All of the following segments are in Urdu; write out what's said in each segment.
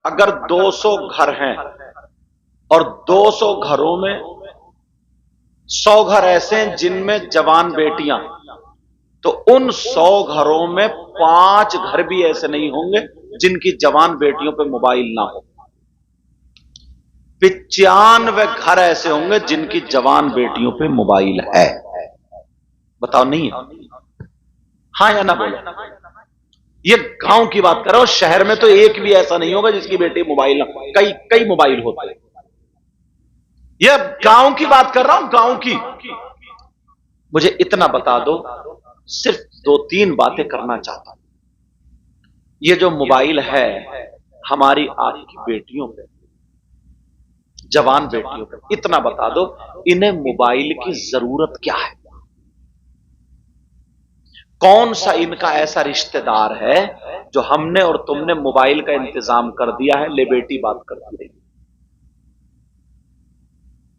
اگر 200 گھر ہیں اور 200 گھروں میں 100 گھر ایسے ہیں جن میں جوان بیٹیاں، تو ان 100 گھروں میں 5 گھر بھی ایسے نہیں ہوں گے جن کی جوان بیٹیوں پہ موبائل نہ ہو۔ 95 گھر ایسے ہوں گے جن کی جوان بیٹیوں پہ موبائل ہے۔ بتاؤ نہیں ہے؟ ہاں یا نہ بولو؟ یہ گاؤں کی بات کر رہا ہوں، شہر میں تو ایک بھی ایسا نہیں ہوگا جس کی بیٹی موبائل نہ، کئی موبائل ہوتے ہیں۔ یہ گاؤں کی بات کر رہا ہوں، گاؤں کی۔ مجھے اتنا بتا دو، صرف 2-3 باتیں کرنا چاہتا ہوں۔ یہ جو موبائل ہے ہماری آج کی بیٹیوں پہ، جوان بیٹیوں پہ، اتنا بتا دو انہیں موبائل کی ضرورت کیا ہے؟ کون سا ان کا ایسا رشتہ دار ہے جو ہم نے اور تم نے موبائل کا انتظام کر دیا ہے؟ لے بیٹی بات کرتی رہی،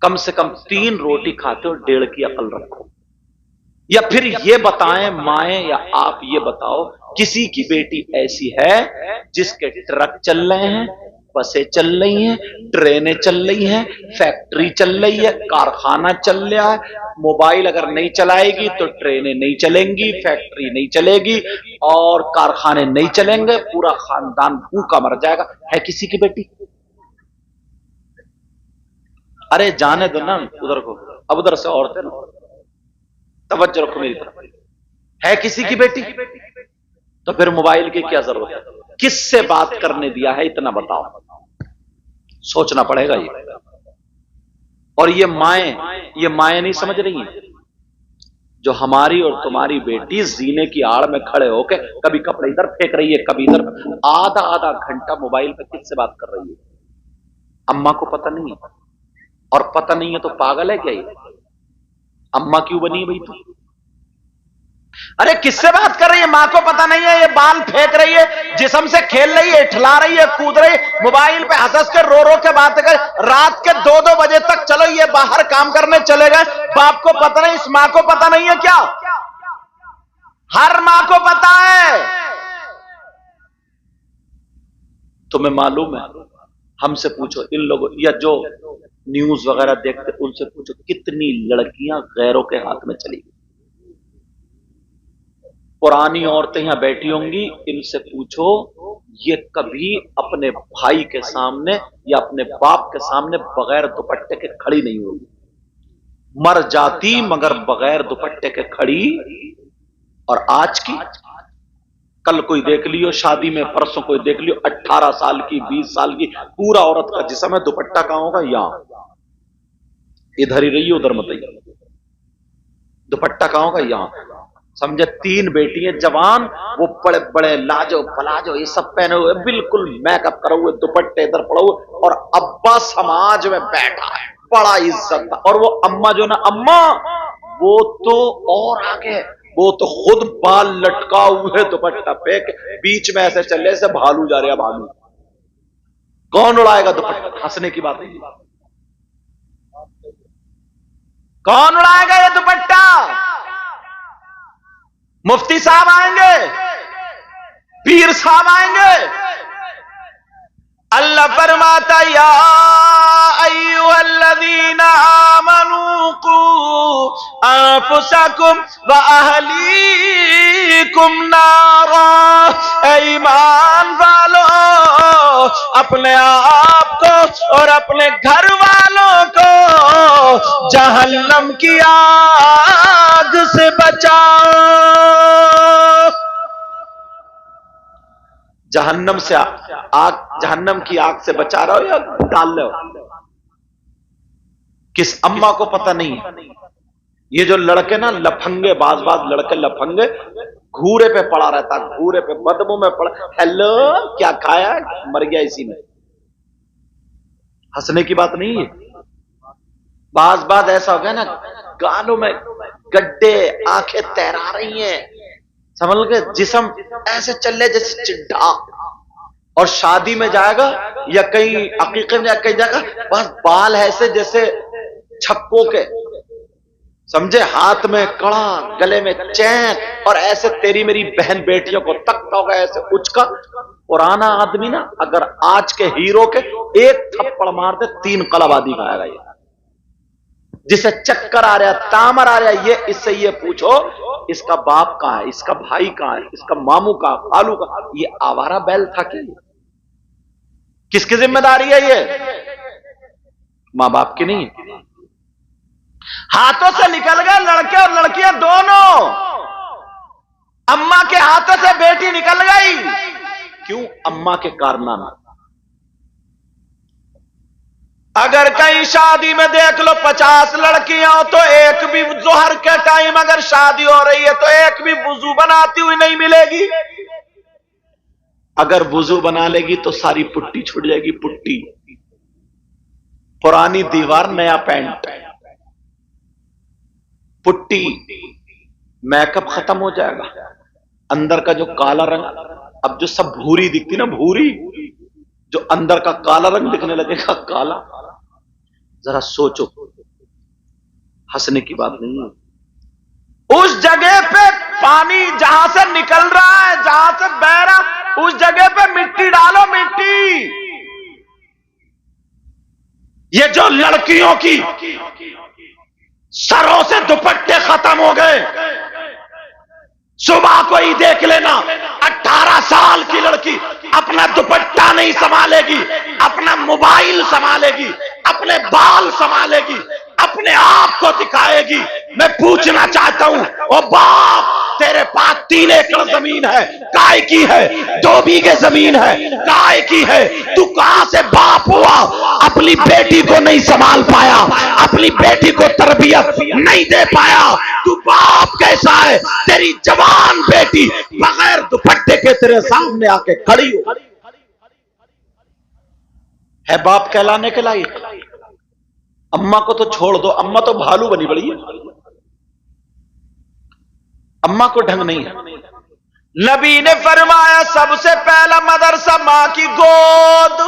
کم سے کم 3 روٹی کھاتے ہو، 1.5 کی عقل رکھو۔ یا پھر یہ بتائیں مائیں یا آپ یہ بتاؤ، کسی کی بیٹی ایسی ہے جس کے ٹرک چل رہے ہیں، بسیں چل رہی ہیں، ٹرینیں چل رہی ہیں، فیکٹری چل رہی ہے، کارخانہ چل رہا ہے، موبائل اگر نہیں چلائے گی تو ٹرینیں نہیں چلیں گی، فیکٹری نہیں چلے گی اور کارخانے نہیں چلیں گے، پورا خاندان بھوکا مر جائے گا؟ ہے کسی کی بیٹی؟ ارے جانے دو نا ادھر کو، اب ادھر سے عورتیں نا، توجہ رکھو میری طرف۔ ہے کسی کی بیٹی؟ تو پھر موبائل کی کیا ضرورت ہے؟ کس سے بات کرنے دیا ہے اتنا بتاؤ، سوچنا پڑے گا یہ۔ اور یہ مائیں نہیں سمجھ رہی ہیں جو ہماری اور تمہاری بیٹی زینے کی آڑ میں کھڑے ہو کے کبھی کپڑے ادھر پھینک رہی ہے، کبھی ادھر، آدھا گھنٹہ موبائل پہ کس سے بات کر رہی ہے؟ اماں کو پتہ نہیں ہے؟ اور پتہ نہیں ہے تو پاگل ہے کیا یہ؟ اماں کیوں بنی بھائی تو؟ ارے کس سے بات کر رہی ہے؟ ماں کو پتہ نہیں ہے؟ یہ بال پھینک رہی ہے، جسم سے کھیل رہی ہے، اٹھلا رہی ہے، کود رہی ہے، موبائل پہ ہنس کے رو کے باتیں کر، رات کے 2 بجے تک چلو یہ باہر کام کرنے چلے گئے، باپ کو پتہ نہیں، اس ماں کو پتہ نہیں ہے کیا؟ ہر ماں کو پتہ ہے۔ تمہیں معلوم ہے، ہم سے پوچھو ان لوگوں، یا جو نیوز وغیرہ دیکھتے ان سے پوچھو کتنی لڑکیاں غیروں کے ہاتھ میں چلی گئی۔ پرانی عورتیں یہاں بیٹھی ہوں گی، ان سے پوچھو یہ کبھی اپنے بھائی کے سامنے یا اپنے باپ کے سامنے بغیر دوپٹے کے کھڑی نہیں ہوگی، مر جاتی مگر بغیر دوپٹے کے کھڑی۔ اور آج کی، کل کوئی دیکھ لیو شادی میں، پرسوں کوئی دیکھ لیو 18 سال کی، 20 سال کی، پورا عورت کا جسم ہے، دوپٹہ کہاں ہوگا؟ یہاں، ادھر ہی رہی ادھر مت ہی، دوپٹہ کہاں ہوگا؟ یہاں۔ سمجھے 3 بیٹیاں جوان، وہ بڑے بڑے لاجو پلاجو یہ سب پہنے ہوئے، بالکل میک اپ کرے ہوئے، دوپٹے ادھر پڑے ہوئے، اور ابا سماج میں بیٹھا ہے، بڑا عزت تھا۔ اور وہ اماں جو نا، اماں وہ تو اور آگے، وہ تو خود بال لٹکا ہوئے، دوپٹہ پھینک، بیچ میں ایسے چل رہے سے بھالو جا رہے، بھالو۔ کون اڑائے گا دوپٹہ؟ ہنسنے کی بات نہیں، کون اڑائے گا یہ دوپٹہ؟ مفتی صاحب آئیں گے، پیر صاحب آئیں گے۔ اللہ فرماتا یا ایھا الذین آمنوا قوا انفسکم واہلیکم نارا، اے ایمان والو اپنے آپ کو اور اپنے گھر والوں کو جہنم کی آگ سے بچاؤ۔ جہنم سے آگ، جہنم کی آگ سے بچا رہا ہو یا ڈال رہے ہو؟ کس اماں کو پتہ نہیں ہے؟ یہ جو لڑکے نا لفنگے، بعض لڑکے لفنگے، گھورے پہ پڑا رہتا، گھورے پہ بدبو میں پڑا، ہیلو کیا کھایا؟ مر گیا اسی میں۔ ہنسنے کی بات نہیں ہے۔ بعض ایسا ہو گیا نا، گالوں میں گڈے، آنکھیں تیرا رہی ہیں، سمجھ گئے، جسم ایسے چلے جیسے چڈا، اور شادی میں جائے گا یا کہیں عقیقے میں کہیں جائے گا، بس بال ایسے جیسے چھکوں کے، سمجھے، ہاتھ میں کڑا، گلے میں چین، اور ایسے تیری میری بہن بیٹیوں کو تکتا ہوگا ایسے اچکا. پرانا آدمی نا اگر آج کے ہیرو کے ایک تھپڑ مار دے 3 قلب آدھی کا آئے گا. یہ جسے چکر آ رہا، تامر آ رہا، یہ اس سے یہ پوچھو اس کا باپ کہاں ہے، اس کا بھائی کہاں ہے، اس کا ماموں کہاں، خالو کہاں. یہ آوارہ بیل تھا کہ کس کی ذمہ داری ہے؟ یہ ماں باپ کی نہیں. ہاتھوں سے نکل گئے لڑکے اور لڑکیاں دونوں. اماں کے ہاتھوں سے بیٹی نکل گئی، کیوں؟ اماں کے کارنامے. اگر کہیں شادی میں دیکھ لو 50 لڑکیاں ہو تو ایک بھی ظہر کے ٹائم اگر شادی ہو رہی ہے تو ایک بھی وضو بناتی ہوئی نہیں ملے گی. اگر وضو بنا لے گی تو ساری پٹی چھوٹ جائے گی. پٹی، پرانی دیوار نیا پینٹ، پٹی، میک اپ ختم ہو جائے گا. اندر کا جو کالا رنگ، اب جو سب بھوری دکھتی نا، بھوری، جو اندر کا کالا رنگ دکھنے لگے گا کالا. ذرا سوچو، ہنسنے کی بات نہیں ہے. اس جگہ پہ پانی جہاں سے نکل رہا ہے، جہاں سے بہ رہا، اس جگہ پہ مٹی ڈالو، مٹی. یہ جو لڑکیوں کی سروں سے دوپٹے ختم ہو گئے، صبح کو ہی دیکھ لینا 18 سال کی لڑکی اپنا دوپٹہ نہیں سنبھالے گی، اپنا موبائل سنبھالے گی، اپنے بال سنبھالے گی، اپنے آپ کو دکھائے گی. میں پوچھنا چاہتا ہوں، او باپ، تیرے پاس 3 ایکڑ زمین ہے، کائے کی ہے؟ 2 بیگھے زمین ہے، کائے کی ہے؟ تو کہاں سے باپ ہوا؟ اپنی بیٹی کو نہیں سنبھال پایا، اپنی بیٹی کو تربیت نہیں دے پایا. تو باپ کیسا ہے؟ تیری جوان بیٹی بغیر دوپٹے کے تیرے سامنے آ کے کھڑی ہو ہے باپ کہلانے کے لائق؟ اماں کو تو چھوڑ دو، اماں تو بھالو بنی بڑی ہے، اماں کو ڈھنگ نہیں ہے. نبی نے فرمایا سب سے پہلا مدرسہ ماں کی گود.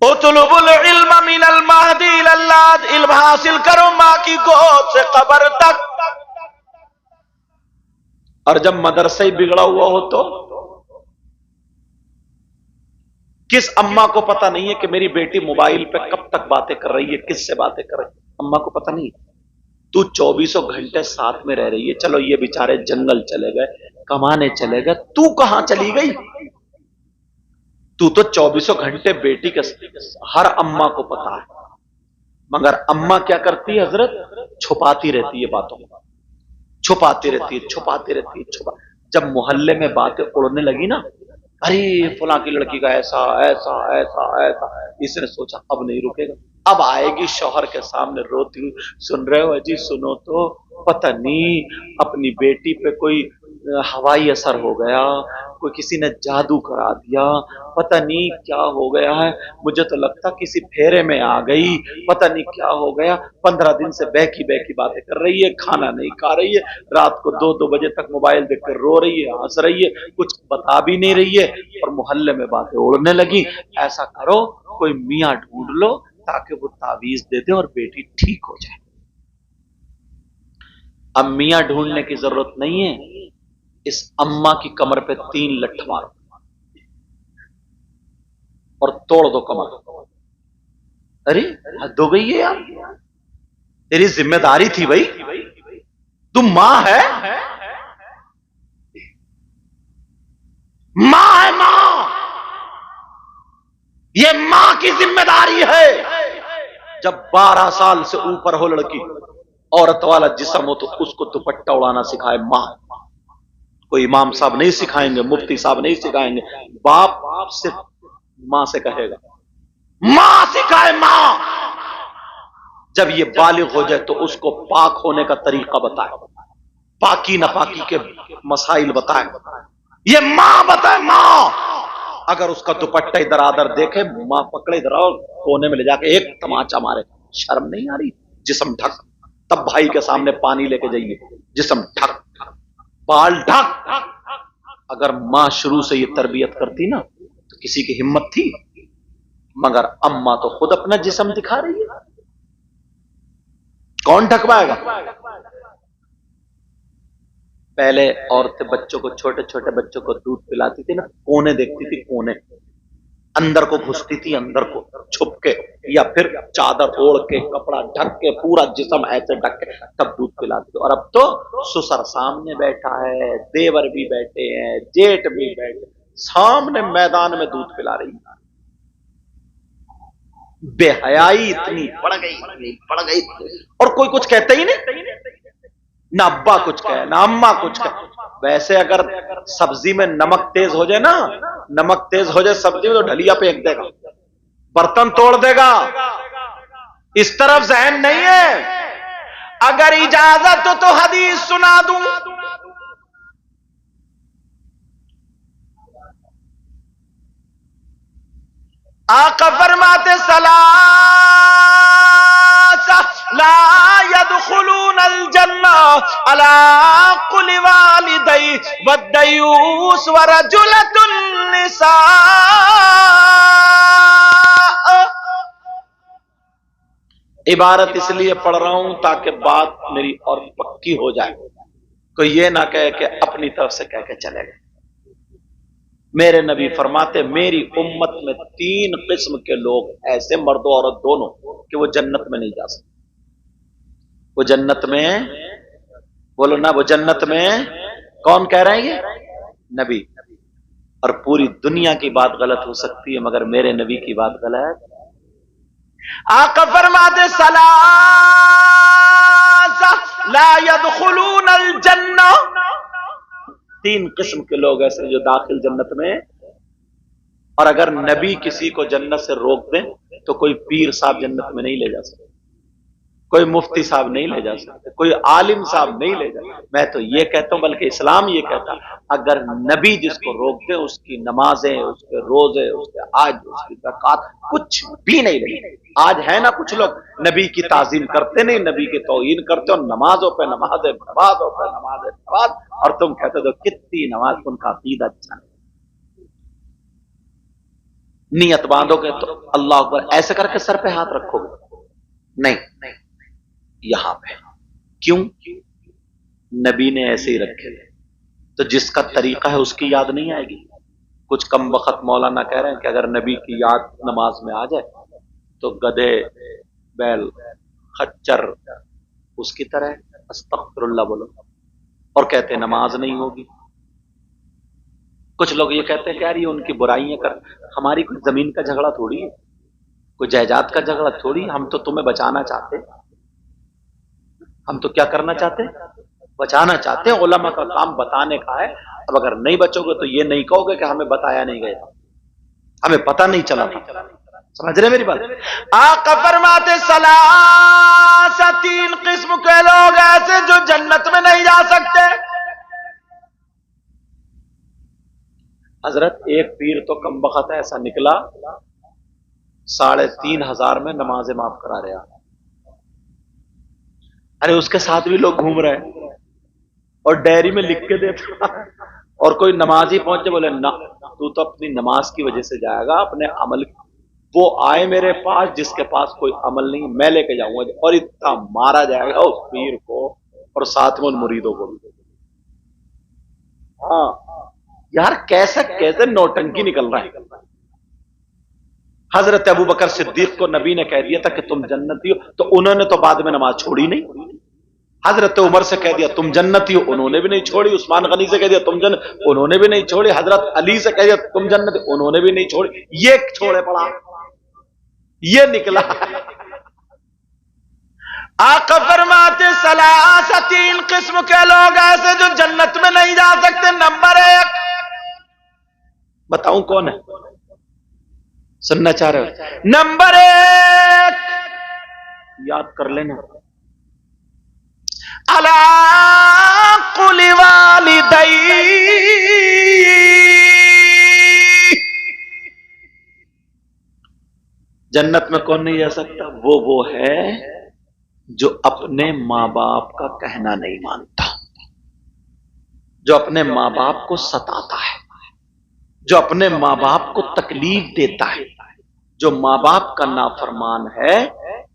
اطلب العلم من المہدی الی اللحد، علم حاصل کرو ماں کی گود سے قبر تک. اور جب مدرسہ ہی بگڑا ہوا ہو تو کس اماں کو پتہ نہیں ہے کہ میری بیٹی موبائل پہ کب تک باتیں کر رہی ہے، کس سے باتیں کر رہی ہے؟ اماں کو پتہ نہیں. تو 24 گھنٹے ساتھ میں رہ رہی ہے. چلو یہ بیچارے جنگل چلے گئے، کمانے چلے گئے، تو کہاں چلی گئی؟ تو 24 گھنٹے بیٹی کے ہر اماں کو پتا ہے، مگر اماں کیا کرتی ہے حضرت؟ چھپاتی رہتی ہے باتوں کو، چھپاتی رہتی ہے، چھپاتی رہتی ہے. جب محلے میں باتیں اڑنے لگی نا، ارے فلاں کی لڑکی کا ایسا ایسا ایسا ایسا، اس نے سوچا اب نہیں رکے گا. اب آئے گی شوہر کے سامنے روتی ہوئی، سن رہے ہو جی؟ سنو تو، پتہ نہیں اپنی بیٹی پہ کوئی ہوائی اثر ہو گیا، کوئی کسی نے جادو کرا دیا، پتہ نہیں کیا ہو گیا ہے، مجھے تو لگتا کسی پھیرے میں آ گئی، پتہ نہیں کیا ہو گیا. 15 دن سے بہکی بہکی باتیں کر رہی ہے، کھانا نہیں کھا رہی ہے، رات کو 2 بجے تک موبائل دیکھ کر رو رہی ہے، ہنس رہی ہے، کچھ بتا بھی نہیں رہی ہے، اور محلے میں باتیں اڑنے لگی. ایسا کرو کوئی میاں ڈھونڈ لو تاکہ وہ تعویذ دے دے اور بیٹی ٹھیک ہو جائے. اب میاں ڈھونڈنے کی ضرورت نہیں ہے، اس اماں کی کمر پہ 3 لٹھ مارو اور توڑ دو کمر. ارے حد ہو گئی ہے یار، تیری ذمہ داری تھی بھائی، تم ماں ہے، ماں ہے، ماں، یہ ماں کی ذمہ داری ہے. جب 12 سال سے اوپر ہو لڑکی، عورت والا جسم ہو، تو اس کو دوپٹہ اڑانا سکھائے ماں. کوئی امام صاحب نہیں سکھائیں گے، مفتی صاحب نہیں سکھائیں گے، باپ صرف ماں سے کہے گا، ماں سکھائے، ماں. جب یہ بالغ ہو جائے تو اس کو پاک ہونے کا طریقہ بتائے، پاکی ناپاکی کے مسائل بتائے، یہ ماں بتائے. ماں اگر اس کا دوپٹہ ادھر ادھر دیکھے، ماں پکڑے ادھر اور کونے میں لے جا کے ایک تماچا مارے. شرم نہیں آ رہی؟ جسم ڈھک، تب بھائی کے سامنے پانی لے کے جائیے، جسم ڈھک، بال ڈھک. اگر ماں شروع سے یہ تربیت کرتی نا تو کسی کی ہمت تھی؟ مگر اماں تو خود اپنا جسم دکھا رہی ہے. کون ڈھکوائے گا؟ پہلے عورتیں بچوں کو، چھوٹے چھوٹے بچوں کو دودھ پلاتی تھی نا، کونے دیکھتی تھی، کونے اندر کو گھستی تھی، اندر کو چھپ کے، یا پھر چادر اوڑھ کے، کپڑا ڈھک کے، پورا جسم ایسے ڈھک کے تب دودھ پلاتی تھی۔ اور اب تو سسر سامنے بیٹھا ہے، دیور بھی بیٹھے ہیں، جیٹ بھی بیٹھے، سامنے میدان میں دودھ پلا رہی ہے۔ بے حیائی اتنی بڑھ گئی اور کوئی کچھ کہتا ہی نہیں، نہ ابا کچھ کہے نہ اماں کچھ کہے۔ ویسے اگر سبزی میں نمک تیز ہو جائے نا، نمک تیز ہو جائے سبزی میں تو ڈھلیا پھینک دے گا، برتن توڑ دے گا۔ اس طرف ذہن نہیں ہے۔ اگر اجازت تو حدیث سنا دوں۔ آقا فرماتے لا يدخلون الجنہ علی قل والدی والدیوس ورجلۃ النساء۔ عبارت اس لیے پڑھ رہا ہوں تاکہ بات میری اور پکی ہو جائے، کوئی یہ نہ کہے کہ اپنی طرف سے کہہ کے چلے گئے۔ میرے نبی فرماتے میری امت میں 3 قسم کے لوگ ایسے، مرد و عورت دونوں، کہ وہ جنت میں نہیں جا سکتے۔ وہ جنت میں، بولو نا، وہ جنت میں کون کہہ رہے ہیں؟ یہ نبی۔ اور پوری دنیا کی بات غلط ہو سکتی ہے مگر میرے نبی کی بات غلط۔ آقا فرماتے لا يدخلون الجنہ، 3 قسم کے لوگ ایسے جو داخل جنت میں۔ اور اگر نبی کسی کو جنت سے روک دیں تو کوئی پیر صاحب جنت میں نہیں لے جا سکتے، کوئی مفتی صاحب نہیں لے جا سکتے، کوئی عالم صاحب نہیں لے جا سکتے۔ میں تو یہ کہتا ہوں، بلکہ اسلام یہ کہتا، اگر نبی جس کو روک دے اس کی نمازیں، اس کے روزے، اس کے حج، اس کی زکات کچھ بھی نہیں لگے۔ آج ہے نا کچھ لوگ نبی کی تعظیم کرتے نہیں، نبی کی توہین کرتے، اور نمازوں پہ نمازیں، نمازوں پہ نمازیں، نماز، اور تم کہتے ہو کتنی نماز، ان کا عقیدہ اچھا نہیں۔ نیت باندھو گے تو اللہ اکبر ایسے کر کے سر پہ ہاتھ رکھو گے، نہیں، یہاں پہ کیوں؟ نبی نے ایسے ہی رکھے تھے، تو جس کا طریقہ ہے اس کی یاد نہیں آئے گی۔ کچھ کم بخت مولانا کہہ رہے ہیں کہ اگر نبی کی یاد نماز میں آ جائے تو گدھے، بیل، خچر اس کی طرح استغفر اللہ بولو، اور کہتے ہیں نماز نہیں ہوگی۔ کچھ لوگ یہ کہتے ہیں کہ یار یہ ان کی برائیاں کر، ہماری کوئی زمین کا جھگڑا تھوڑی ہے، کوئی جائیداد کا جھگڑا تھوڑی، ہم تو تمہیں بچانا چاہتے، ہم تو کیا کرنا چاہتے؟ بچانا چاہتے ہیں۔ علماء کا کام بتانے کا ہے۔ اب اگر نہیں بچو گے تو یہ نہیں کہو گے کہ ہمیں بتایا نہیں گیا، ہمیں پتہ نہیں چلا تھا۔ سمجھ رہے میری بات؟ آقا فرماتے 3 قسم کے لوگ ایسے جو جنت میں نہیں جا سکتے۔ حضرت ایک پیر تو کم بخت ایسا نکلا 3,500 میں نمازیں معاف کرا رہا۔ ارے اس کے ساتھ بھی لوگ گھوم رہے ہیں اور ڈائری میں لکھ کے دیتا، اور کوئی نمازی پہنچے بولے نہ تو اپنی نماز کی وجہ سے جائے گا، اپنے عمل، وہ آئے میرے پاس جس کے پاس کوئی عمل نہیں، میں لے کے جاؤں گا، اور اتنا مارا جائے گا اس پیر کو اور ساتھ میں ان مریدوں کو بھی۔ ہاں یار کیسے نوٹنکی نکل رہا ہے۔ حضرت ابوبکر صدیق کو نبی نے کہہ دیا تھا کہ تم جنتی ہو، تو انہوں نے تو بعد میں نماز چھوڑی نہیں۔ حضرت عمر سے کہہ دیا تم جنتی ہو، انہوں نے بھی نہیں چھوڑی۔ عثمان غنی سے کہہ دیا تم جنت، انہوں نے بھی نہیں چھوڑی۔ حضرت علی سے کہہ دیا تم جنت، انہوں نے بھی نہیں چھوڑی۔ یہ چھوڑے پڑا، یہ نکلا۔ آقا فرماتے 3 قسم کے لوگ ایسے جو جنت میں نہیں جا سکتے۔ نمبر 1 بتاؤں کون ہے؟ سننا چاہ رہے ہو؟ نمبر 1 یاد کر لینا، علی قل والدی، جنت میں کون نہیں جا سکتا؟ وہ ہے جو اپنے ماں باپ کا کہنا نہیں مانتا، جو اپنے ماں باپ کو ستاتا ہے، جو اپنے ماں باپ کو تکلیف دیتا ہے، جو ماں باپ کا نافرمان ہے،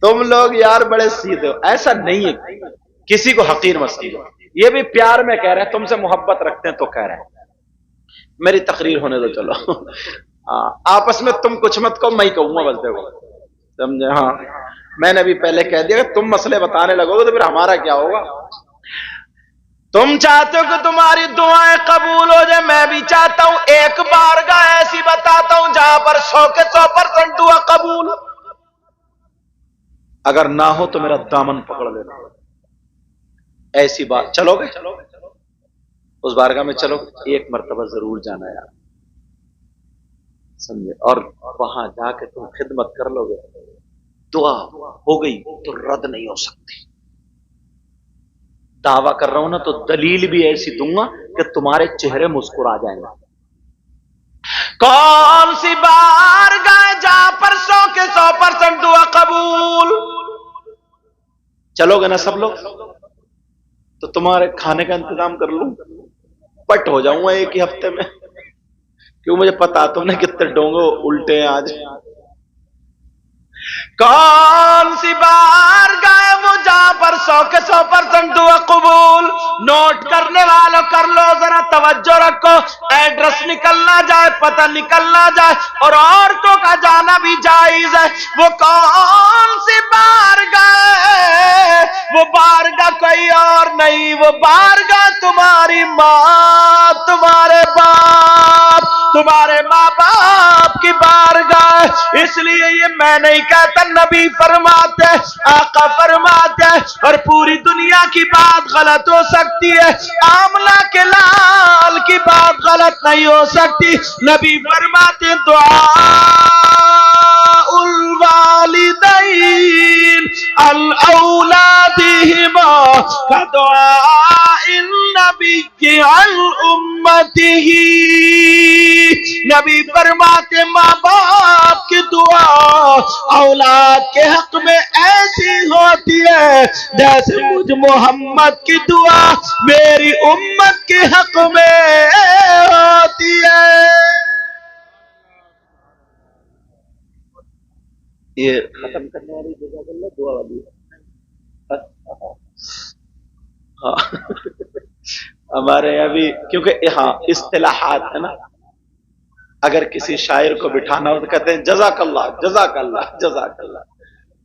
تم لوگ یار بڑے سیدھے ہو، ایسا نہیں ہے، کسی کو حقیر مت سمجھو، یہ بھی پیار میں کہہ رہے ہیں، تم سے محبت رکھتے ہیں تو کہہ رہے ہیں، میری تقریر ہونے دو چلو، آپس میں تم کچھ مت کہو، میں ہی کہوں گا بس، دیکھو سمجھے؟ ہاں میں نے ابھی پہلے کہہ دیا کہ تم مسئلے بتانے لگو گے تو پھر ہمارا کیا ہوگا؟ تم چاہتے ہو کہ تمہاری دعائیں قبول ہو جائے، میں بھی چاہتا ہوں، ایک بارگاہ ایسی بتاتا ہوں جہاں پر 100% دعا قبول، اگر نہ ہو تو میرا دامن پکڑ لینا، ایسی بات، چلو گے اس بارگاہ میں؟ چلو ایک مرتبہ ضرور جانا یار، سمجھے؟ اور وہاں جا کے تم خدمت کر لو گے، دعا ہو گئی تو رد نہیں ہو سکتی، دعویٰ کر رہا ہوں نا، تو دلیل بھی ایسی دوں گا کہ تمہارے چہرے مسکرا جائیں گے۔ کون سی بارگاہ جہاں پر 100% دعا قبول؟ چلو گے نا سب لوگ؟ تو تمہارے کھانے کا انتظام کر لوں، پٹ ہو جاؤں گا ایک ہی ہفتے میں، کیوں مجھے پتا تم نے کتنے ڈونگے الٹے ہیں آج۔ کون سی بارگاہ وہ جہاں پر 100% دعا قبول؟ نوٹ کرنے والوں کر لو ذرا، توجہ رکھو، ایڈریس نکلنا جائے، پتہ نکلنا جائے، اور عورتوں کا جانا بھی جائز ہے۔ وہ کون سی بارگاہ ہے؟ وہ بارگاہ کوئی اور نہیں، وہ بارگاہ تمہاری ماں، تمہارے باپ، تمہارے ماں باپ کی بارگاہ۔ اس لیے یہ میں نہیں کہتا، نبی فرماتے، آقا فرماتے، اور پوری دنیا کی بات غلط ہو سکتی ہے، آمنہ کے لال کی بات غلط نہیں ہو سکتی۔ نبی فرماتے دعاء الوالدین الاولادہما کدعاء النبی عن امتہ۔ نبی فرماتے ماں باپ کی دعا اولاد کے حق میں ایسی ہوتی ہے جیسے مجھ محمد کی دعا میری امت کے حق میں ہوتی ہے۔ یہ ختم کرنے والی جزاک اللہ دعا والی ہاں ہمارے یہاں بھی، کیونکہ ہاں اصطلاحات ہے نا، اگر کسی شاعر کو بٹھانا ہو تو کہتے ہیں جزاک اللہ، جزاک اللہ، جزاک اللہ،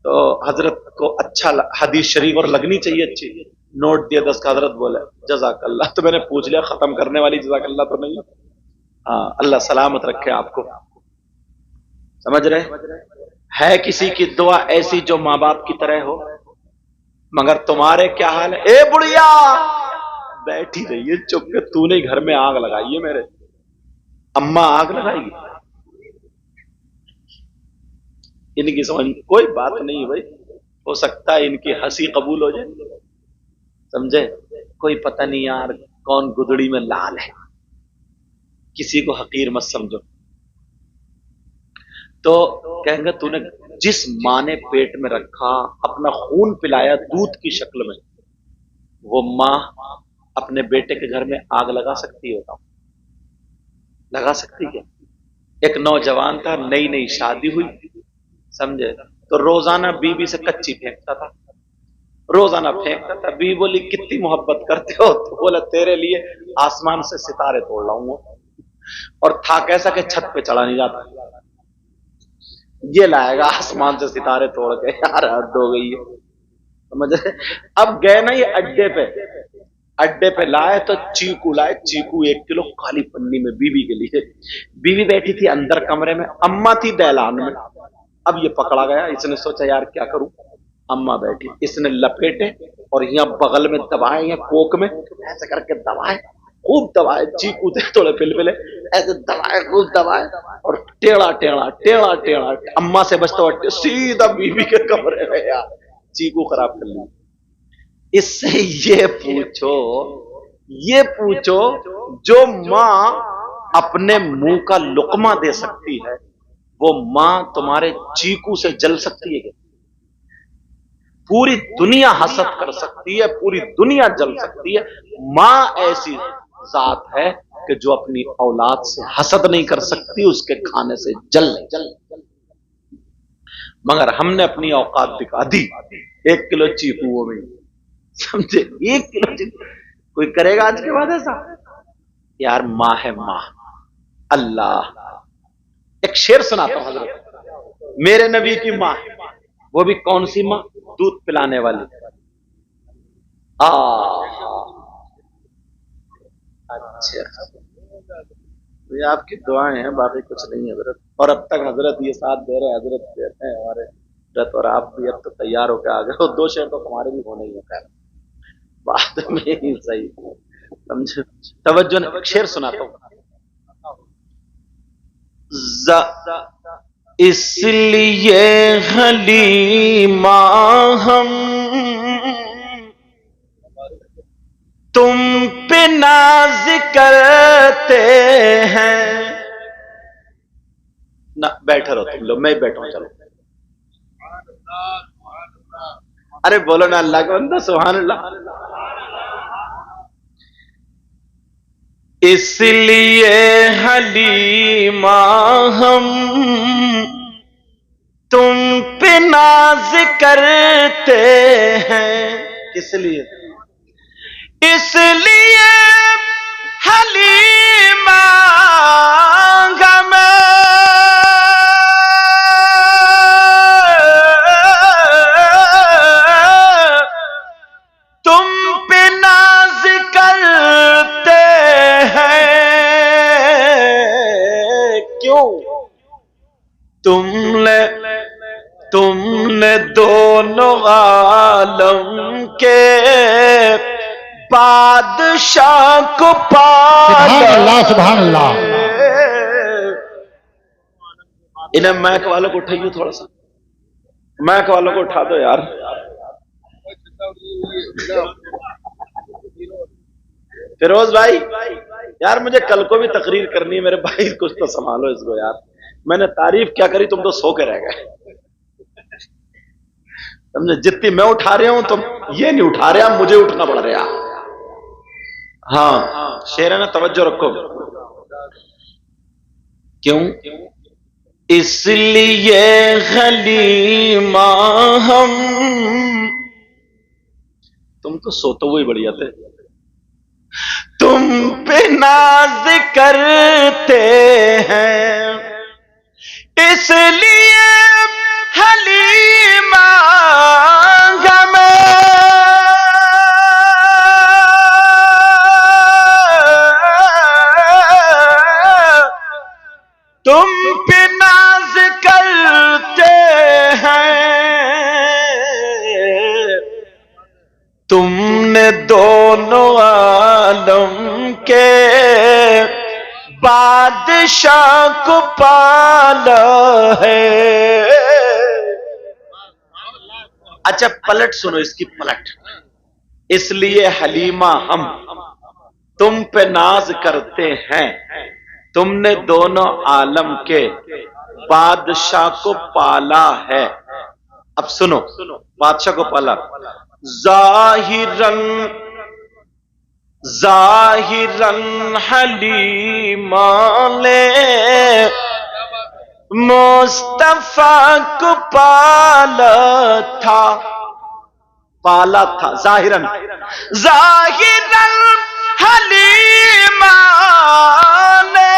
تو حضرت کو اچھا حدیث شریف اور لگنی چاہیے اچھی، نوٹ دیا 10 کا، حضرت بولے جزاک اللہ، تو میں نے پوچھ لیا ختم کرنے والی جزاک اللہ تو نہیں؟ ہاں اللہ سلامت رکھے آپ کو، سمجھ رہے؟ ہے کسی کی دعا ایسی جو ماں باپ کی طرح ہو؟ مگر تمہارے کیا حال ہے؟ اے بڑھیا بیٹھی رہیے چپ کے، تو نے گھر میں آگ لگائی ہے، میرے اماں آگ لگائے گی؟ ان کی سمجھ کوئی بات نہیں بھائی، ہو سکتا ہے ان کی ہنسی قبول ہو جائے، سمجھے؟ کوئی پتہ نہیں یار کون گدڑی میں لال ہے، کسی کو حقیر مت سمجھو۔ تو کہیں گے تو نے جس ماں نے پیٹ میں رکھا، اپنا خون پلایا دودھ کی شکل میں، وہ ماں اپنے بیٹے کے گھر میں آگ لگا سکتی ہے؟ لگا سکتی ہے؟ ایک نوجوان تھا، نئی نئی شادی ہوئی، سمجھے؟ تو روزانہ بیوی سے کچی پھینکتا تھا، روزانہ پھینکتا تھا، بیوی بولی کتنی محبت کرتے ہو؟ تو بولا تیرے لیے آسمان سے ستارے توڑ لاؤں گا، اور تھا کیسا کہ چھت پہ چڑھا نہیں جاتا، یہ لائے گا آسمان سے ستارے توڑ کے، یار حد ہو گئی ہے، سمجھ رہے؟ اب گئے نا یہ اڈے پہ لائے تو چیکو لائے، چیکو 1 کلو کالی پنی میں بیوی کے لیے، بیوی بیٹھی تھی اندر کمرے میں، اماں تھی دہلان میں، اب یہ پکڑا گیا، اس نے سوچا یار کیا کروں، اماں بیٹھی، اس نے لپیٹے اور یہاں بغل میں دبائے، یا کوک میں ایسے کر کے دبائے، خوب دبائے، چیکو تھے تھوڑے پلپلے، ایسے دبائے، خوب دبائے، اور ٹیڑا ٹیڑا ٹیڑا ٹیڑا اماں سے بچتا ہوا سیدھا بیوی کے کمرے میں، یار چیکو خراب کر لیا۔ اس سے یہ پوچھو جو ماں اپنے منہ کا لقمہ دے سکتی ہے، وہ ماں تمہارے چیکو سے جل سکتی ہے؟ پوری دنیا حسد کر سکتی ہے، پوری دنیا جل سکتی ہے، ماں ایسی ذات ہے کہ جو اپنی اولاد سے حسد نہیں کر سکتی، اس کے کھانے سے جل۔ مگر ہم نے اپنی اوقات دکھا دی 1 کلو چیکو میں، سمجھے؟ 1 کلو چیکو کوئی کرے گا آج کے بعد ایسا؟ یار ماں ہے ماں اللہ. ایک شعر سناتا ہوں حضرت، میرے نبی کی ماں، وہ بھی کون سی ماں؟ دودھ پلانے والی. اچھا یہ آپ کی دعائیں ہیں، باقی کچھ نہیں ہے حضرت. اور اب تک حضرت یہ ساتھ دے رہے، حضرت دیتے ہیں ہمارے حضرت، اور آپ بھی اب تو تیار ہو کے آ گئے. 2 شعر تو ہمارے بھی ہونے ہی ہے، خیر بات میں ہی صحیح سمجھے. توجہ نے ایک شعر سناتا ہوں. اس لیے حلیمہ ہم تم پہ ناز کرتے ہیں. نہ بیٹھے رہو تم لوگ، میں بیٹھا ہوں. چلو ارے بولو نا اللہ کا بندہ سبحان اللہ. اس لیے حلیمہ ہم تم پہ ناز کرتے ہیں. کس لیے؟ اس لیے حلیمہ ہم تم پہ ناز کرتے ہیں. کیوں؟ تم نے دونوں عالم کے بادشاہ کو پالا. سبحان اللہ سبحان اللہ. انہیں میک والوں کو اٹھائیے، تھوڑا سا میک والوں کو اٹھا دو یار. فیروز بھائی یار مجھے کل کو بھی تقریر کرنی ہے، میرے بھائی کچھ تو سنبھالو اس کو یار. میں نے تعریف کیا کری، تم تو سو کے رہ گئے. سمجھے؟ جتنی میں اٹھا رہا ہوں تم یہ نہیں اٹھا رہا، مجھے اٹھنا پڑ رہا. ہاں شعر ہے نا، توجہ رکھو. کیوں؟ اس لیے حلیمہ ہم تم تو سوتے ہوئے بڑھیا تھے، تم پہ ناز کرتے ہیں. اس لیے حلیمہ ہم تم پہ ناز کرتے ہیں. تم نے دونوں عالم کے بادشاہ کو پالا ہے. اچھا پلٹ سنو اس کی پلٹ. اس لیے حلیمہ ہم تم پہ ناز کرتے ہیں، تم نے دونوں عالم کے بادشاہ کو پالا ہے. اب سنو، بادشاہ کو پالا. ظاہراً حلیمہ نے مصطفیٰ کو پالا تھا. پالا تھا ظاہراً حلیمہ نے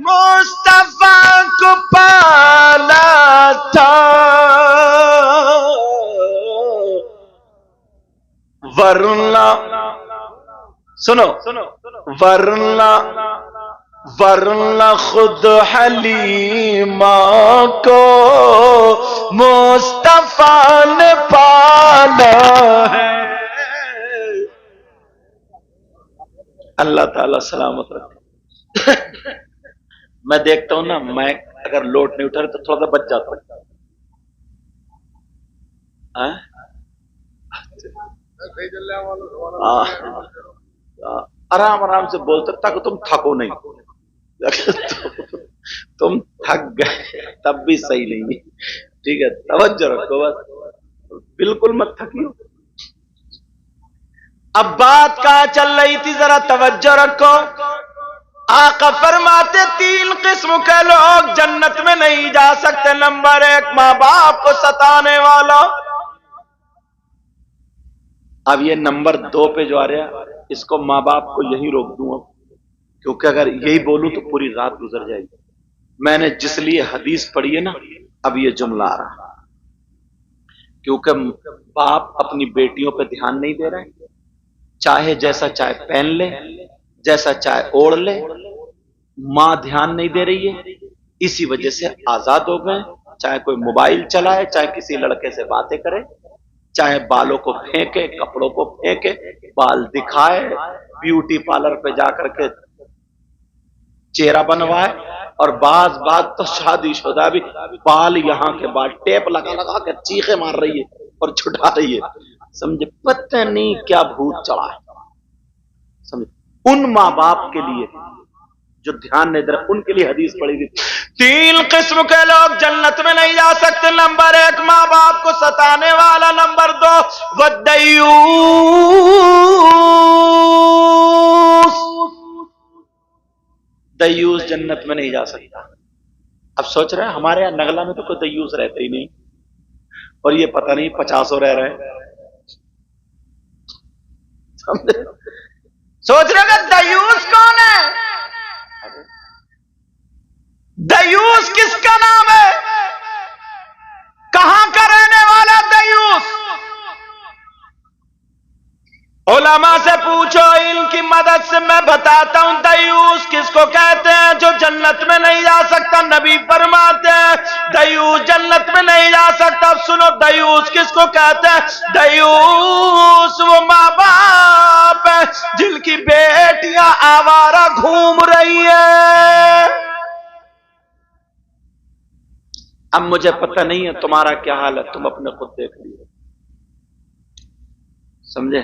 مصطفیٰ کو پالا تھا. ورنہ سنو، ورنہ خود حلیمہ کو مصطفیٰ نے پالا ہے. اللہ تعالیٰ سلامت رکھے. میں دیکھتا ہوں نا، میں اگر لوٹ نہیں اٹھا تو تھوڑا سا بچ جاتا ہوں. آرام آرام سے بولتے تک تم تھکو نہیں. تم تھک گئے تب بھی صحیح نہیں. ٹھیک ہے توجہ رکھو بس، بالکل مت تھکیو. اب بات کہاں چل رہی تھی ذرا توجہ رکھو. آقا فرماتے 3 قسم کے لوگ جنت میں نہیں جا سکتے. نمبر 1 ماں باپ کو ستانے والا. اب یہ نمبر 2 پہ جو آ رہا ہے اس کو ماں باپ کو یہی روک دوں اب، کیونکہ اگر یہی بولوں تو پوری رات گزر جائے گی. میں نے جس لیے حدیث پڑھی ہے نا اب یہ جملہ آ رہا، کیونکہ باپ اپنی بیٹیوں پہ دھیان نہیں دے رہے، چاہے جیسا چاہے پہن لے، جیسا چاہے اوڑھ لے، ماں دھیان نہیں دے رہی ہے، اسی وجہ سے آزاد ہو گئے. چاہے کوئی موبائل چلائے، چاہے کسی لڑکے سے باتیں کرے، چاہے بالوں کو پھینکے، کپڑوں کو پھینکے، بال دکھائے، بیوٹی پارلر پہ جا کر کے چہرہ بنوائے. اور بعض بات تو شادی شدہ بھی بال یہاں کے بعد ٹیپ لگا لگا کے چیخے مار رہی ہے اور چھٹا رہی ہے. سمجھے پتہ نہیں کیا بھوت چڑھا ہے. سمجھے ان ماں باپ کے لیے جو دھیان نہیں دے رہے ان کے لیے حدیث پڑھی گئی. 3 قسم کے لوگ جنت میں نہیں جا سکتے. نمبر 1 ماں باپ کو ستانے والا. نمبر 2 دیوس جنت میں نہیں جا سکتا. اب سوچ رہے ہیں ہمارے یہاں نگلا میں تو کوئی دیوس رہتے ہی نہیں، اور یہ پتہ نہیں 50 رہ رہے ہیں. سوچ رہے کہ دیوس کون ہے؟ دیوس کس کا نام ہے؟ کہاں کا رہنے والا دیوس؟ علماء سے پوچھو، ان کی مدد سے میں بتاتا ہوں دیوس کس کو کہتے ہیں جو جنت میں نہیں جا سکتا. نبی فرماتے ہیں دیوس جنت میں نہیں جا سکتا. اب سنو دیوس کس کو کہتے ہیں. دیوس وہ ماں باپ ہے جن کی بیٹیاں آوارہ گھوم رہی ہیں. اب مجھے پتہ نہیں ہے تمہارا کیا حال ہے، تم اپنے خود دیکھ لیے. سمجھے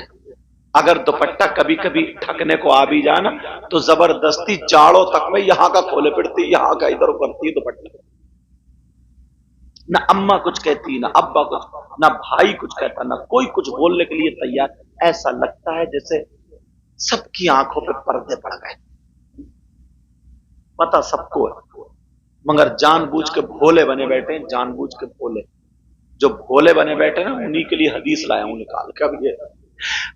اگر دوپٹہ کبھی کبھی ٹھکنے کو آ بھی جانا تو زبردستی جاڑوں تک میں یہاں کا کھولے پڑتی، یہاں کا ادھر کرتی دوپٹہ. نہ اماں کچھ کہتی، نہ ابا کچھ، نہ بھائی کچھ کہتا، نہ کوئی کچھ بولنے کے لیے تیار. ایسا لگتا ہے جیسے سب کی آنکھوں پہ پردے پڑ گئے. پتہ سب کو ہے مگر جان بوجھ کے بھولے بنے بیٹھے ہیں. جان بوجھ کے بھولے، جو بھولے بنے بیٹھے نا انہی کے لیے حدیث لایا ہوں نکال کے. اب یہ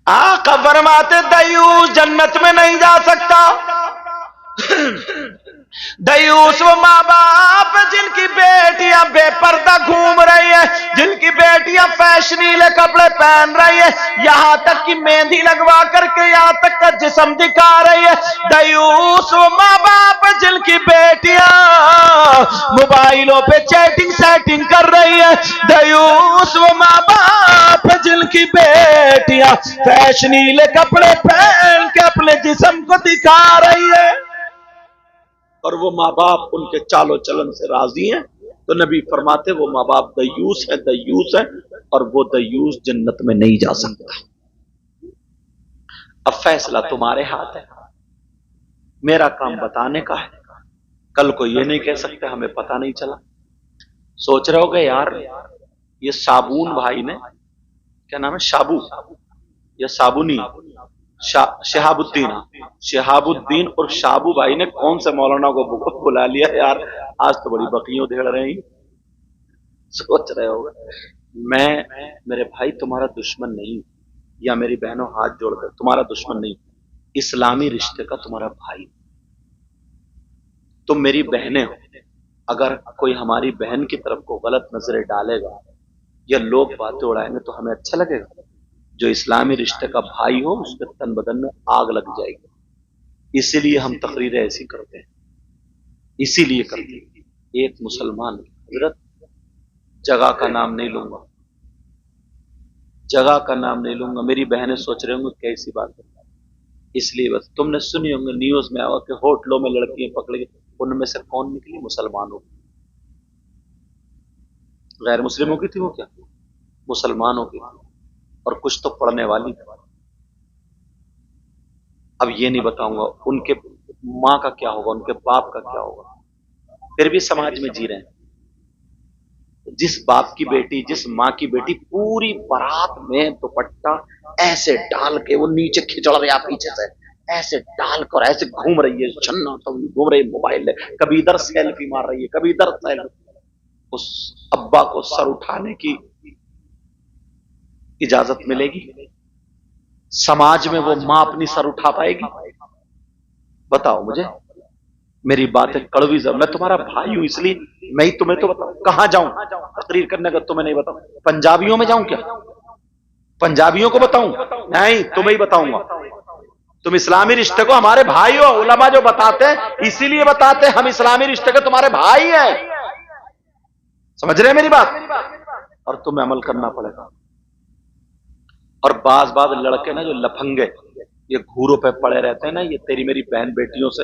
آقا فرماتے دیوس جنت میں نہیں جا سکتا. دیوس وہ ماں باپ جن کی بیٹیاں بے پردہ گھوم رہی ہیں، جن کی بیٹیاں فیشنیلے کپڑے پہن رہی ہیں، یہاں تک کہ مہندی لگوا کر کے یہاں تک کا جسم دکھا رہی ہے. دیوس وہ ماں باپ جن کی بیٹیاں موبائلوں پہ چیٹنگ سیٹنگ کر رہی ہے. دیوس وہ ماں باپ جن کی بیٹیاں فیشنیلے کپڑے پہن کے اپنے جسم کو دکھا رہی ہے. اور وہ ماں باپ ان کے چال و چلن سے راضی ہیں تو نبی فرماتے وہ ماں باپ دیوس ہے، دیوس ہے، اور وہ دیوس جنت میں نہیں جا سکتا. اب فیصلہ تمہارے ہاتھ ہے، میرا کام بتانے کا ہے. کل کو یہ نہیں کہہ سکتے ہمیں پتہ نہیں چلا. سوچ رہے ہوگے یار یہ صابون بھائی نے، کیا نام ہے، شابو یا صابونی، شہاب الدین، شہاب الدین اور شابو بھائی نے کون سے مولانا کو بلا لیا یار. آج تو بڑی بکریوں دھیڑ رہے ہیں. سوچ رہے ہوگا میں میرے بھائی تمہارا دشمن نہیں، یا میری بہنوں ہاتھ جوڑ کر تمہارا دشمن نہیں، اسلامی رشتے کا تمہارا بھائی. تم میری بہنیں ہو. اگر کوئی ہماری بہن کی طرف کو غلط نظریں ڈالے گا یا لوگ باتیں اڑائیں گے تو ہمیں اچھا لگے گا. جو اسلامی رشتے کا بھائی ہو اس کے تن بدن میں آگ لگ جائے گی. اسی لیے ہم تقریریں ایسی کرتے ہیں، اسی لیے کرتے ہیں. ایک مسلمان حضرت جگہ کا نام نہیں لوں گا، جگہ کا نام نہیں لوں گا. میری بہنیں سوچ رہے ہوں گے کیسی بات ہے. اس لیے بس تم نے سنی ہوں گے نیوز میں آؤ کہ ہوٹلوں میں لڑکیاں پکڑ گئی، ان میں سے کون نکلی؟ مسلمانوں کی. غیر مسلموں کی تھی وہ، کیا مسلمانوں کی تھی، اور کچھ تو پڑھنے والی تھی. اب یہ نہیں بتاؤں گا ان کے ماں کا کیا ہوگا، ان کے باپ کا کیا ہوگا. پھر بھی سماج میں جی رہے ہیں. جس باپ کی بیٹی، جس ماں کی بیٹی پوری بارات میں دوپٹہ ایسے ڈال کے وہ نیچے کھچڑ رہا پیچھے سے، ایسے ڈال کر ایسے گھوم رہی ہے، چھنا تو گھوم رہی ہے موبائل لے، کبھی ادھر سیلفی مار رہی ہے، کبھی ادھر سیلفی۔ اس ابا کو سر اٹھانے کی اجازت ملے گی؟ سماج میں وہ ماں اپنی سر اٹھا پائے گی؟ بتاؤ مجھے، میری باتیں کڑوی ضرور، میں تمہارا بھائی ہوں اس لیے میں ہی تمہیں تو بتاؤں۔ کہاں جاؤں تقریر کرنے کا تمہیں نہیں بتاؤں؟ پنجابیوں میں جاؤں کیا؟ پنجابیوں کو بتاؤں؟ نہیں، تمہیں ہی بتاؤں گا۔ تم اسلامی رشتے کو ہمارے بھائی ہو، علماء جو بتاتے ہیں اسی لیے بتاتے ہیں ہم اسلامی رشتے کے تمہارے بھائی ہیں، سمجھ رہے ہیں میری بات؟ اور تمہیں عمل کرنا پڑے گا۔ اور بعض لڑکے نا جو لفنگے یہ گھوروں پہ پڑے رہتے ہیں نا، یہ تیری میری بہن بیٹیوں سے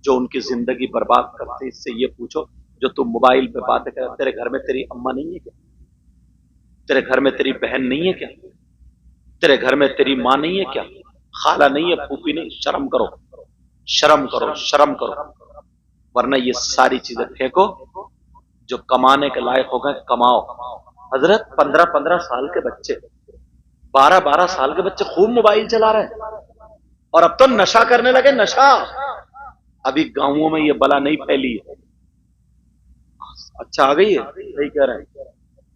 جو ان کی زندگی برباد کرتے، اس سے یہ پوچھو جو تم موبائل پہ باتیں کر، تیرے گھر میں تیری اماں نہیں ہے کیا؟ تیرے گھر میں تیری بہن نہیں ہے کیا؟ تیرے گھر میں تیری ماں نہیں ہے کیا؟ خالہ نہیں ہے، پھوپھی نہیں؟ شرم کرو، شرم کرو، شرم کرو، ورنہ یہ ساری چیزیں پھینکو۔ جو کمانے کے لائق ہو گئے کماؤ۔ حضرت 15 سال کے بچے، 12 سال کے بچے خوب موبائل چلا رہے ہیں، اور اب تو نشہ کرنے لگے، نشہ۔ ابھی گاؤں میں یہ بلا نہیں پھیلی ہے، اچھا آ گئی ہے، صحیح کہہ رہے ہیں۔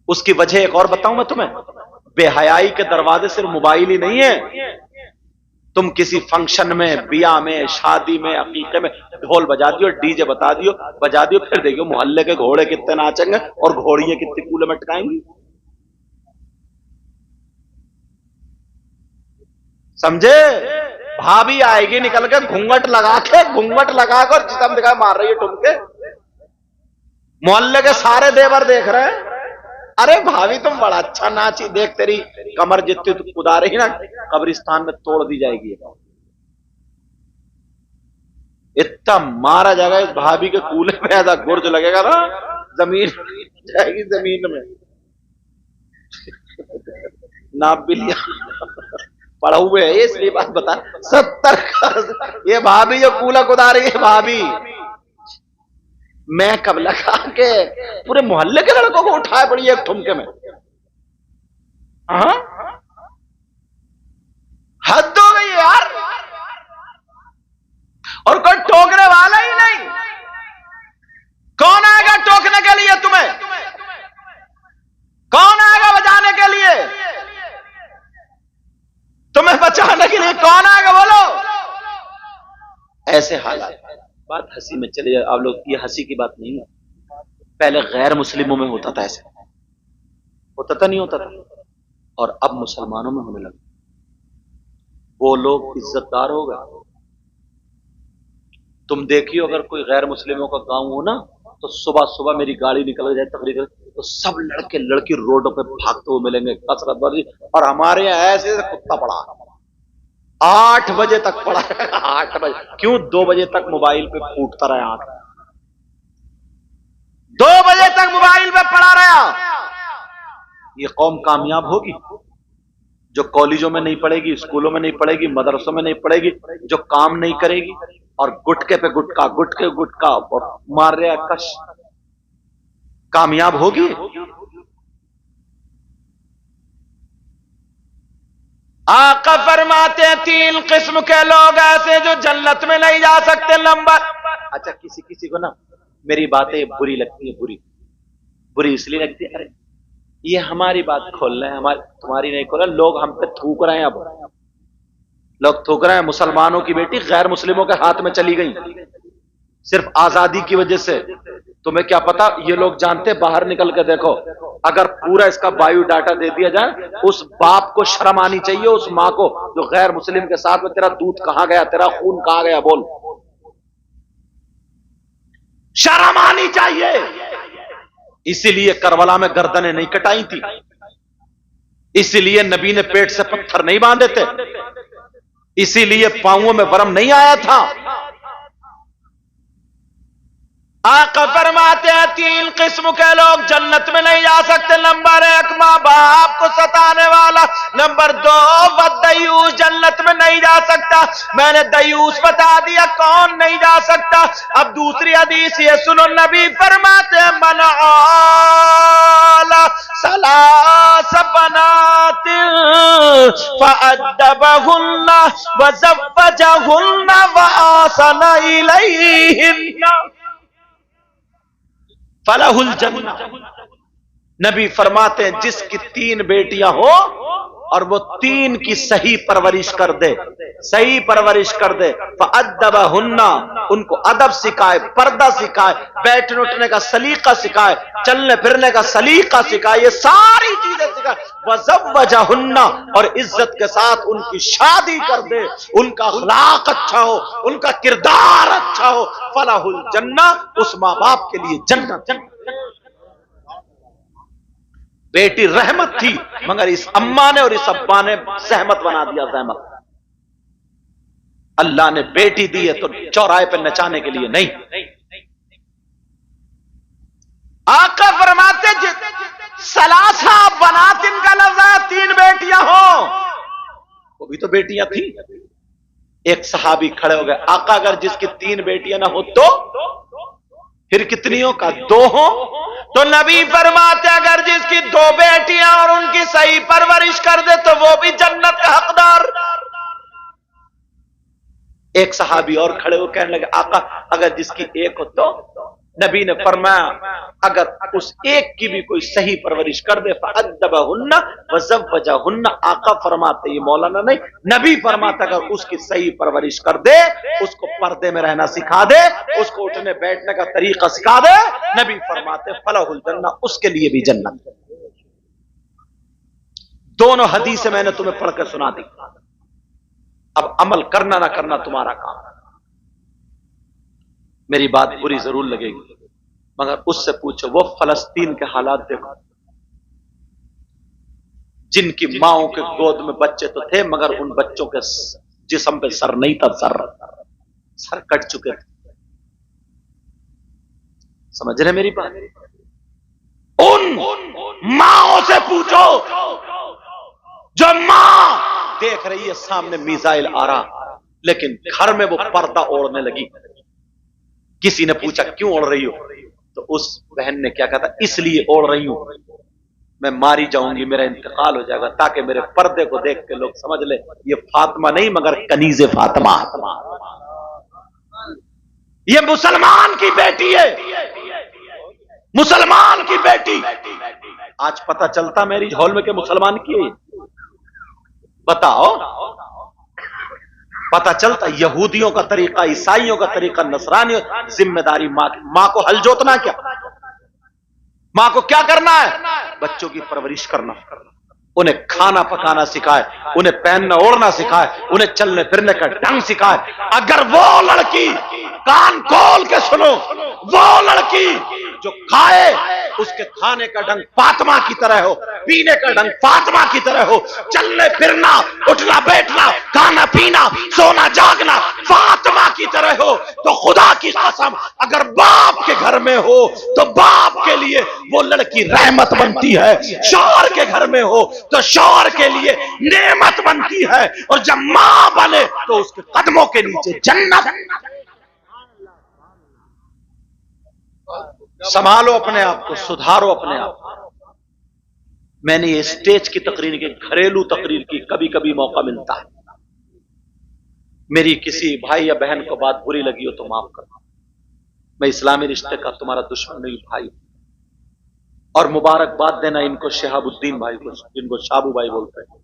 اس کی وجہ ایک اور بتاؤں میں تمہیں، بے حیائی کے دروازے صرف موبائل ہی نہیں ہے۔ تم کسی فنکشن میں، بیاہ میں، شادی میں، عقیقے میں ڈھول بجا دیو، ڈی جے بجا دیو، پھر دیکھو محلے کے گھوڑے کتنے ناچیں گے اور گھوڑیاں کتنی کولے میں ٹکائیں گی، سمجھے؟ بھابھی آئے گی نکل کے گھونگٹ لگا کر جسم دکھا مار رہی ہے ٹمکے، محلے کے سارے دیور دیکھ رہے ہیں، ارے بھابھی تم بڑا اچھا ناچی، دیکھ تیری کمر جتنی تو کدا رہی نا قبرستان میں توڑ دی جائے گی، اتنا مارا جائے گا اس بھابھی کے کولے میں، ایسا گرج لگے گا نا زمین جائے گی زمین میں۔ ناپ بھی لیا پڑا ہوئے ہے اس لیے بات بتا، 70 کا یہ بھابھی جو کولا کدا رہی ہے، بھابھی میں کب لگا کے پورے محلے کے لڑکوں کو اٹھائے پڑی ایک ٹھمکے میں، حد ہو گئی یار، اور کوئی ٹوکنے والا ہی نہیں۔ کون آئے گا ٹوکنے کے لیے تمہیں؟ کون آئے گا بجانے کے لیے تمہیں؟ بچانے کے لیے کون آئے گا بولو؟ ایسے حالات، بات ہنسی میں چلے جائے آپ لوگ، یہ ہنسی کی بات نہیں ہے، پہلے غیر مسلموں میں ہوتا تھا، ایسے ہوتا تھا نہیں ہوتا تھا، اور اب مسلمانوں میں ہونے لگا۔ وہ لوگ عزت دار ہو گئے۔ تم دیکھیو اگر کوئی غیر مسلموں کا گاؤں ہو نا تو صبح صبح میری گاڑی نکل جائے تقریر تو سب لڑکے لڑکی روڈوں پہ بھاگتے ہوئے ملیں گے، کثرت ورزی، اور ہمارے یہاں ایسے کتا پڑا 8 بجے تک پڑا ہے، 8 بجے کیوں؟ 2 بجے تک موبائل پہ پھوٹتا رہا، 2 بجے تک موبائل پہ پڑا رہا۔ یہ قوم کامیاب ہوگی جو کالجوں میں نہیں پڑھے گی، اسکولوں میں نہیں پڑھے گی، مدرسوں میں نہیں پڑھے گی، جو کام نہیں کرے گی، اور گٹکے پہ گٹکا اور مار رہا کش، کامیاب ہوگی؟ آقا فرماتے ہیں 3 قسم کے لوگ ایسے جو جنت میں نہیں جا سکتے، نمبر۔ اچھا کسی کو نا میری باتیں بری لگتی ہیں، بری اس لیے لگتی ہے، ارے یہ ہماری بات کھول رہے ہیں، تمہاری نہیں کھول رہے، لوگ ہم پہ تھوک رہے ہیں، اب لوگ تھوک رہے ہیں، مسلمانوں کی بیٹی غیر مسلموں کے ہاتھ میں چلی گئی صرف آزادی کی وجہ سے۔ تمہیں کیا پتا، یہ لوگ جانتے، باہر نکل کے دیکھو، اگر پورا اس کا بایو ڈاٹا دے دیا جائے، اس باپ کو شرم آنی چاہیے، اس ماں کو جو غیر مسلم کے ساتھ میں، تیرا دودھ کہاں گیا، تیرا خون کہاں گیا، بول، شرم آنی چاہیے۔ اسی لیے کربلا میں گردنیں نہیں کٹائی تھی، اسی لیے نبی نے پیٹ سے پتھر نہیں باندھے تھے، اسی لیے پاؤں میں ورم نہیں آیا تھا۔ آقا فرماتے ہیں 3 قسم کے لوگ جنت میں نہیں جا سکتے. نمبر 1 ماں باپ کو ستانے والا. نمبر 2 والدیوس جنت میں نہیں جا سکتا. میں نے دیوس بتا دیا کون نہیں جا سکتا. اب دوسری حدیث یہ سنو, نبی فرماتے ہیں من آل ثلاث بنات فأدبهن وزوجهن وآحسن إليهن فلاح الجنہ. نبی فرماتے ہیں جس کی 3 بیٹیاں ہو اور وہ 3 کی صحیح پرورش کر دے, صحیح پرورش کر دے, فأدبهن ان کو ادب سکھائے, پردہ سکھائے, بیٹھنے اٹھنے کا سلیقہ سکھائے, چلنے پھرنے کا سلیقہ سکھائے, یہ ساری چیزیں سکھائے. وزوجہن اور عزت کے ساتھ ان کی شادی کر دے, ان کا اخلاق اچھا ہو, ان کا کردار اچھا ہو, فلاح الجنہ اس ماں باپ کے لیے جنت. بیٹی رحمت تھی مگر اس اماں نے اور اس ابا نے زحمت بنا دیا. زحمت اللہ نے بیٹی دی ہے تو چوراہے پہ نچانے کے لیے نہیں. آقا فرماتے ثلاثہ بنات کا لفظ ہے 3 بیٹیاں ہوں. وہ بھی تو بیٹیاں تھیں. ایک صحابی کھڑے ہو گئے, آقا اگر جس کی 3 بیٹیاں نہ ہو تو پھر کتنیوں کا 2 ہوں. تو نبی فرماتے اگر جس کی 2 بیٹیاں اور ان کی صحیح پرورش کر دے تو وہ بھی جنت کا حقدار. ایک صحابی اور کھڑے ہو کہنے لگے آقا اگر جس کی 1 ہو تو. نبی نے فرمایا اگر اس ایک کی بھی کوئی صحیح پرورش کر دے فأدبہن وزوجہن. آقا فرماتے, یہ مولانا نہیں, نبی فرماتا اگر اس کی صحیح پرورش کر دے, اس کو پردے میں رہنا سکھا دے, اس کو اٹھنے بیٹھنے کا طریقہ سکھا دے, نبی فرماتے فلاح الجنہ اس کے لیے بھی جنت. دونوں حدیثیں میں نے تمہیں پڑھ کر سنا دی. اب عمل کرنا نہ کرنا تمہارا کام. میری بات بری ضرور لگے گی مگر اس سے پوچھو وہ فلسطین کے حالات دیکھو, جن کی ماؤں کے گود میں بچے تو تھے مگر ان بچوں کے جسم پہ سر نہیں تھا, سر کٹ چکے تھے. سمجھ رہے میری بات؟ ان ماؤں سے پوچھو جو ماں دیکھ رہی ہے سامنے میزائل آ رہا لیکن گھر میں وہ پردہ اوڑھنے لگی. کسی نے پوچھا کیوں اوڑھ رہی ہو تو اس بہن نے کیا کہا تھا, اس لیے اوڑھ رہی ہوں میں ماری جاؤں گی, میرا انتقال ہو جائے گا, تاکہ میرے پردے کو دیکھ کے لوگ سمجھ لے یہ فاطمہ نہیں مگر کنیز فاطمہ. یہ مسلمان کی بیٹی ہے, مسلمان کی بیٹی. آج پتہ چلتا میری ہال میں کہ مسلمان کی ہے, بتاؤ پتہ چلتا یہودیوں کا طریقہ, عیسائیوں کا طریقہ, نصرانیوں. ذمہ داری ماں کو ہل جوتنا, کیا ماں کو کیا کرنا ہے؟ بچوں کی پرورش کرنا, انہیں کھانا پکانا سکھائے, انہیں پہننا اوڑھنا سکھائے, انہیں چلنے پھرنے کا ڈھنگ سکھائے. اگر وہ لڑکی, کان کھول کے سنو, وہ لڑکی جو کھائے اس کے کھانے کا ڈھنگ فاطمہ کی طرح ہو, پینے کا ڈھنگ فاطمہ کی طرح ہو, چلنے پھرنا, اٹھنا بیٹھنا, کھانا پینا, سونا جاگنا فاطمہ کی طرح ہو, تو خدا کی قسم اگر باپ کے گھر میں ہو تو باپ کے لیے وہ لڑکی رحمت بنتی ہے, شوہر کے گھر میں ہو تو شوہر کے لیے نعمت بنتی ہے, اور جب ماں بنے تو اس کے قدموں کے نیچے جنت. سنبھالو اپنے آپ کو, سدھارو اپنے آپ کو. میں نے یہ اسٹیج کی تقریر کی, گھریلو تقریر کی, کبھی کبھی موقع ملتا ہے. میری کسی بھائی یا بہن کو بات بری لگی ہو تو معاف کرنا, میں اسلامی رشتے کا تمہارا دشمن نہیں, بھائی. اور مبارکباد دینا ان کو شہاب الدین بھائی کو, جن کو شابو بھائی بولتے ہیں.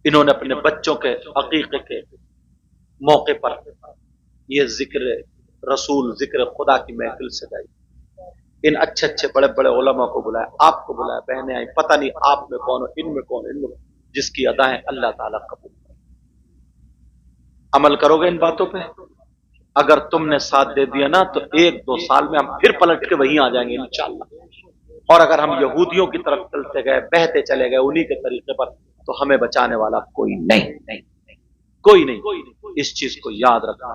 انہوں نے اپنے بچوں کے عقیقے کے موقع پر یہ ذکر رسول, ذکر خدا کی محفل سے گئی. ان اچھے اچھے بڑے بڑے علماء کو بلایا, آپ کو بلایا, بہنیں آئیں, پتہ نہیں آپ میں کون ہو, ان میں کون, ان میں جس کی ادائیں اللہ تعالیٰ قبول کرے. عمل کرو گے ان باتوں پہ؟ اگر تم نے ساتھ دے دیا نا تو 1-2 سال میں ہم پھر پلٹ کے وہیں آ جائیں گے انشاءاللہ. اور اگر ہم یہودیوں کی طرف چلتے گئے, بہتے چلے گئے انہی کے طریقے پر, تو ہمیں بچانے والا کوئی نہیں, کوئی نہیں. اس چیز کو یاد رکھنا.